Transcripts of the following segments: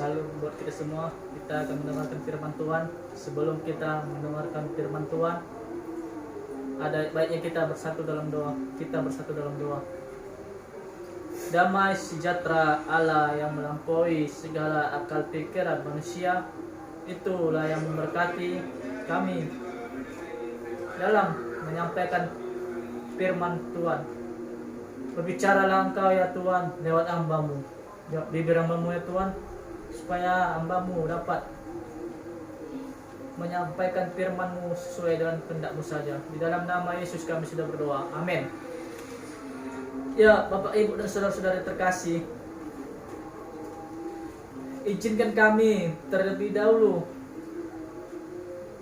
Salam buat kita semua. Kita akan mendengarkan firman Tuhan. Sebelum kita mendengarkan firman Tuhan, ada baiknya kita bersatu dalam doa. Kita bersatu dalam doa. Damai sejahtera Allah yang melampaui segala akal pikiran manusia, itulah yang memberkati kami dalam menyampaikan firman Tuhan. Berbicaralah Engkau ya Tuhan lewat hamba-Mu, bibir hamba-Mu ya Tuhan, supaya hamba-Mu dapat menyampaikan firman-Mu sesuai dengan kehendak-Mu saja. Di dalam nama Yesus kami sudah berdoa, amin. Ya Bapak Ibu dan saudara-saudara terkasih, izinkan kami terlebih dahulu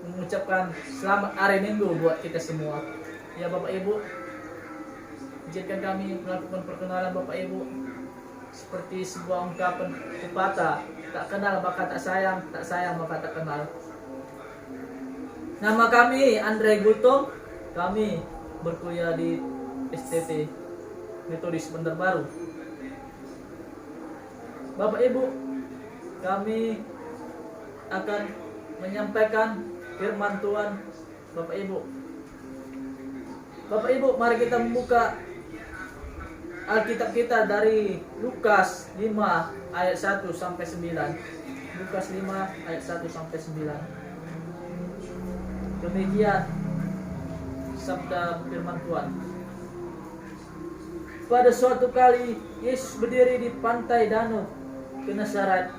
mengucapkan selamat hari Minggu buat kita semua. Ya Bapak Ibu, izinkan kami melakukan perkenalan Bapak Ibu seperti sebuah ungkapan pepatah, tak kenal maka tak sayang, tak sayang maka tak kenal. Nama kami Andre Gultom, kami berkuliah di STT Metodis Bandar Baru. Bapak Ibu, kami akan menyampaikan firman Tuhan. Bapak Ibu, mari kita membuka Alkitab kita dari Lukas 5 ayat 1 sampai 9. Lukas 5 ayat 1 sampai 9. Demikian sabda firman Tuhan. Pada suatu kali Yesus berdiri di pantai danau Genesaret.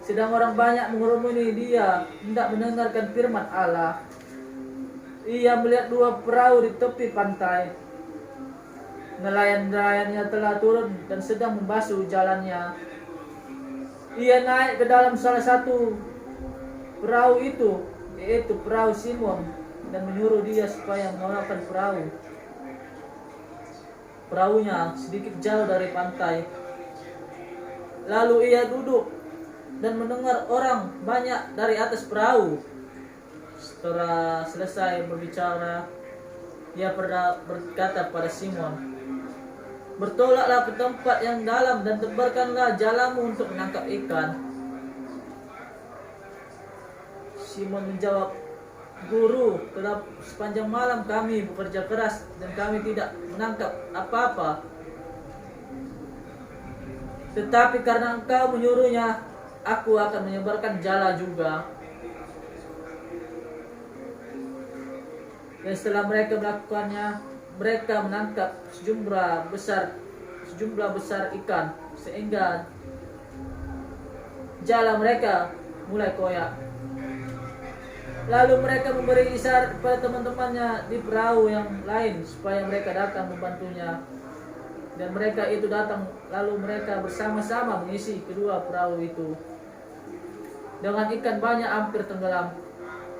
Sedang orang banyak mengerumuni dia hendak mendengarkan firman Allah. Ia melihat dua perahu di tepi pantai. Nelayan-nelayannya telah turun dan sedang membasuh jalannya. Ia naik ke dalam salah satu perahu itu, yaitu perahu Simon, dan menyuruh dia supaya menolakkan perahunya sedikit jauh dari pantai. Lalu ia duduk dan mendengar orang banyak dari atas perahu. Setelah selesai berbicara, ia berkata pada Simon, "Bertolaklah ke tempat yang dalam dan tebarkanlah jalamu untuk menangkap ikan." Simon menjawab, "Guru, telah sepanjang malam kami bekerja keras dan kami tidak menangkap apa-apa. Tetapi karena Engkau menyuruhnya, aku akan menyebarkan jala juga." Dan setelah mereka melakukannya, mereka menangkap sejumlah besar ikan sehingga jala mereka mulai koyak. Lalu mereka memberi isyarat kepada teman-temannya di perahu yang lain supaya mereka datang membantunya. Dan mereka itu datang, lalu mereka bersama-sama mengisi kedua perahu itu dengan ikan banyak hampir tenggelam.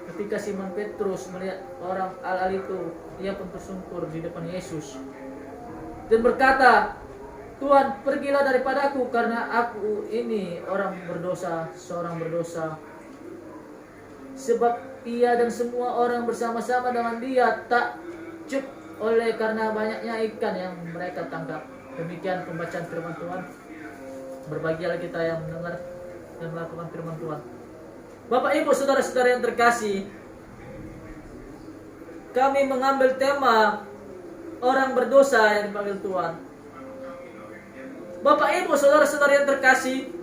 Ketika Simon Petrus melihat orang al-al itu, ia pun tersungkur di depan Yesus dan berkata, "Tuhan, pergilah daripadaku karena aku ini seorang berdosa." Sebab ia dan semua orang bersama-sama dengan dia takjub oleh karena banyaknya ikan yang mereka tangkap. Demikian pembacaan firman Tuhan. Berbahagialah kita yang mendengar dan melakukan firman Tuhan. Bapak Ibu saudara-saudara yang terkasih, kami mengambil tema orang berdosa yang dipanggil Tuhan. Bapak Ibu saudara-saudara yang terkasih,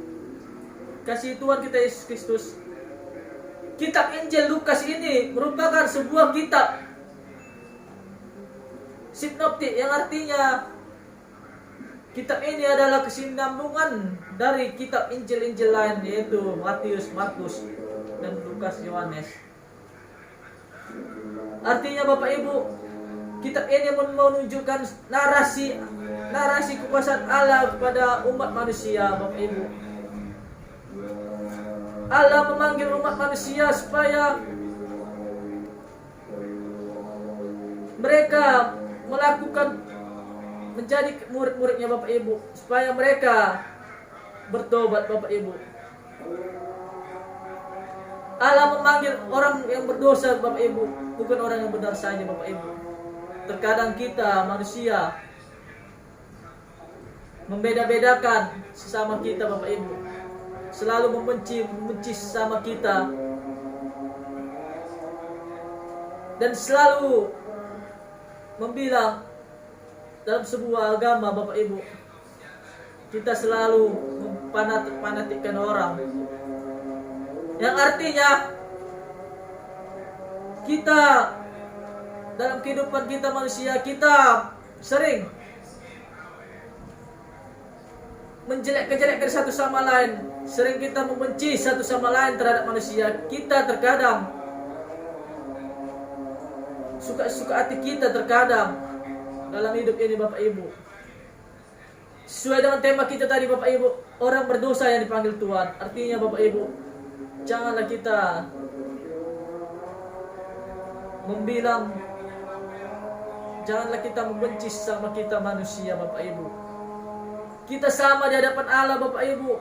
kasih Tuhan kita Yesus Kristus, kitab Injil Lukas ini merupakan sebuah kitab sinoptik, yang artinya kitab ini adalah kesinambungan dari kitab Injil-Injil lain, yaitu Matius, Markus, dan Lukas, Yohanes. Artinya Bapak Ibu, kitab ini menunjukkan narasi kekuasaan Allah kepada umat manusia. Bapak Ibu, Allah memanggil umat manusia supaya mereka menjadi murid-muridnya Bapak Ibu, supaya mereka bertobat Bapak Ibu. Allah memanggil orang yang berdosa Bapak Ibu, bukan orang yang benar saja Bapak Ibu. Terkadang kita manusia membeda-bedakan sesama kita Bapak Ibu. selalu membenci sama kita, dan selalu membilang dalam sebuah agama, Bapak Ibu, kita selalu fanatikkan orang, yang artinya kita dalam kehidupan kita manusia, kita sering menjelek-jelekkan satu sama lain, sering kita membenci satu sama lain terhadap manusia. Kita terkadang suka hati kita terkadang dalam hidup ini, Bapak Ibu. Sesuai dengan tema kita tadi, Bapak Ibu, orang berdosa yang dipanggil Tuhan. Artinya, Bapak Ibu, janganlah kita membilang, janganlah kita membenci sama kita manusia, Bapak Ibu. Kita sama di hadapan Allah, Bapak Ibu.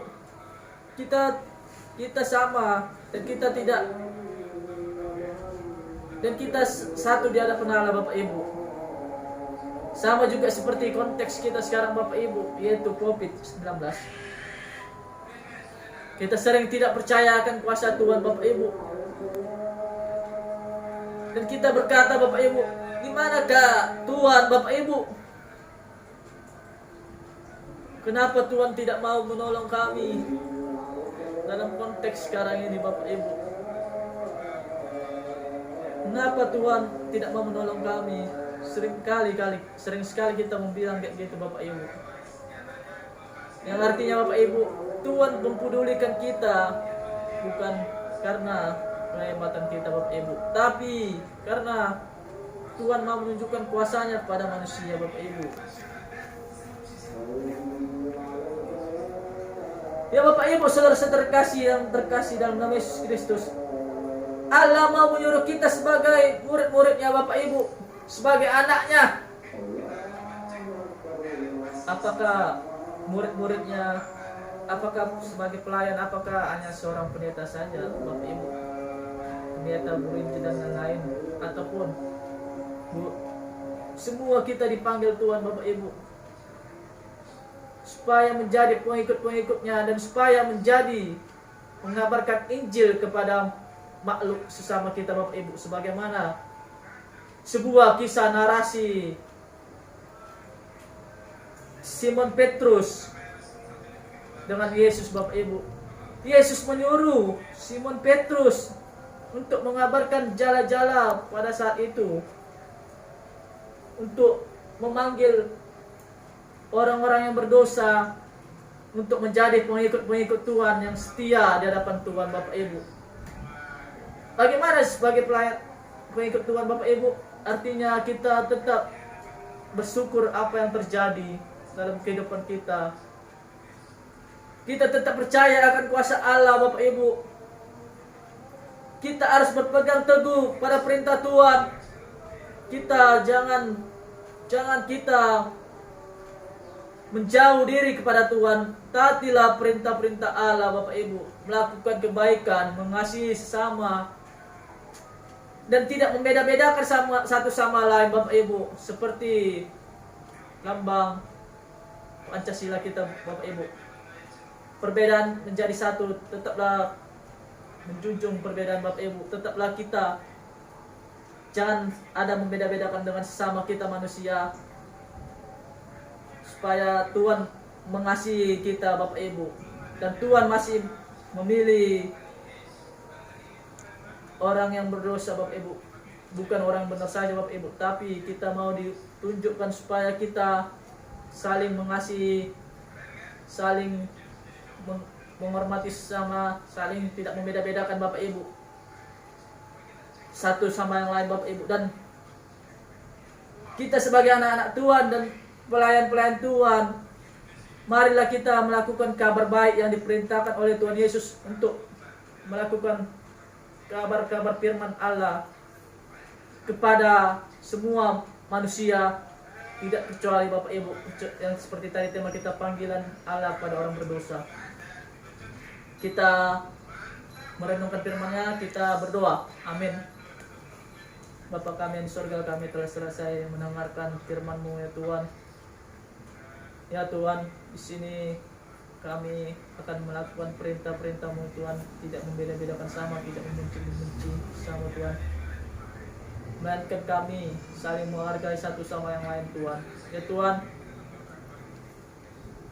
Kita sama, dan kita tidak, dan kita satu di hadapan Allah, Bapak Ibu. Sama juga seperti konteks kita sekarang, Bapak Ibu, yaitu COVID-19. Kita sering tidak percaya akan kuasa Tuhan, Bapak Ibu. Dan kita berkata, Bapak Ibu, di manakah Tuhan, Bapak Ibu? Kenapa Tuhan tidak mau menolong kami dalam konteks sekarang ini, Bapak Ibu? Kenapa Tuhan tidak mau menolong kami? Sering sekali kita membilang kayak gitu, Bapak Ibu. Yang artinya, Bapak Ibu, Tuhan mempedulikan kita bukan karena kehebatan kita, Bapak Ibu, tapi karena Tuhan mau menunjukkan kuasanya pada manusia, Bapak Ibu. Ya Bapak Ibu, saudara-saudara terkasih yang terkasih dalam nama Yesus Kristus, Allah mau menyuruh kita sebagai murid-muridnya, Bapak Ibu, sebagai anaknya. Apakah murid-muridnya, apakah sebagai pelayan, apakah hanya seorang pendeta saja, Bapak Ibu, pendeta, berinci dan lain-lain, ataupun semua kita dipanggil Tuhan, Bapak Ibu, supaya menjadi pengikut-pengikutnya dan supaya menjadi mengabarkan Injil kepada makhluk sesama kita, Bapak Ibu. Sebagaimana sebuah kisah narasi Simon Petrus dengan Yesus, Bapak Ibu. Yesus menyuruh Simon Petrus untuk mengabarkan jala-jala pada saat itu, untuk memanggil orang-orang yang berdosa untuk menjadi pengikut-pengikut Tuhan yang setia di hadapan Tuhan, Bapak Ibu. Bagaimana sebagai pelayan pengikut Tuhan, Bapak Ibu? Artinya kita tetap bersyukur apa yang terjadi dalam kehidupan kita. Kita tetap percaya akan kuasa Allah, Bapak Ibu. Kita harus berpegang teguh pada perintah Tuhan. Kita jangan kita menjauh diri kepada Tuhan. Taatilah perintah-perintah Allah, Bapak Ibu. Melakukan kebaikan, mengasihi sesama, dan tidak membeda-bedakan satu sama lain, Bapak Ibu. Seperti lambang Pancasila kita, Bapak Ibu. Perbedaan menjadi satu, tetaplah menjunjung perbedaan, Bapak Ibu. Tetaplah kita jangan ada membeda-bedakan dengan sesama kita manusia, supaya Tuhan mengasihi kita, Bapak Ibu. Dan Tuhan masih memilih orang yang berdosa, Bapak Ibu. Bukan orang benar saja, Bapak Ibu, tapi kita mau ditunjukkan supaya kita saling mengasihi, saling menghormati sesama, saling tidak membeda-bedakan, Bapak Ibu, satu sama yang lain, Bapak Ibu. Dan kita sebagai anak-anak Tuhan dan pelayan-pelayan Tuhan, marilah kita melakukan kabar baik yang diperintahkan oleh Tuhan Yesus untuk melakukan kabar-kabar firman Allah kepada semua manusia, tidak kecuali, Bapak Ibu, yang seperti tadi tema kita, panggilan Allah pada orang berdosa. Kita merenungkan firman-Nya, kita berdoa. Amin. Bapa kami yang di surga, kami telah selesai mendengarkan firman-Mu, ya Tuhan. Ya Tuhan, di sini kami akan melakukan perintah-perintah-Mu Tuhan, tidak membeda-bedakan sama, tidak membenci sama Tuhan, melainkan kami saling menghargai satu sama yang lain Tuhan. Ya Tuhan,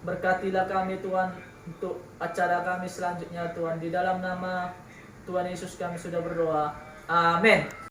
berkatilah kami Tuhan untuk acara kami selanjutnya Tuhan. Di dalam nama Tuhan Yesus kami sudah berdoa. Amin.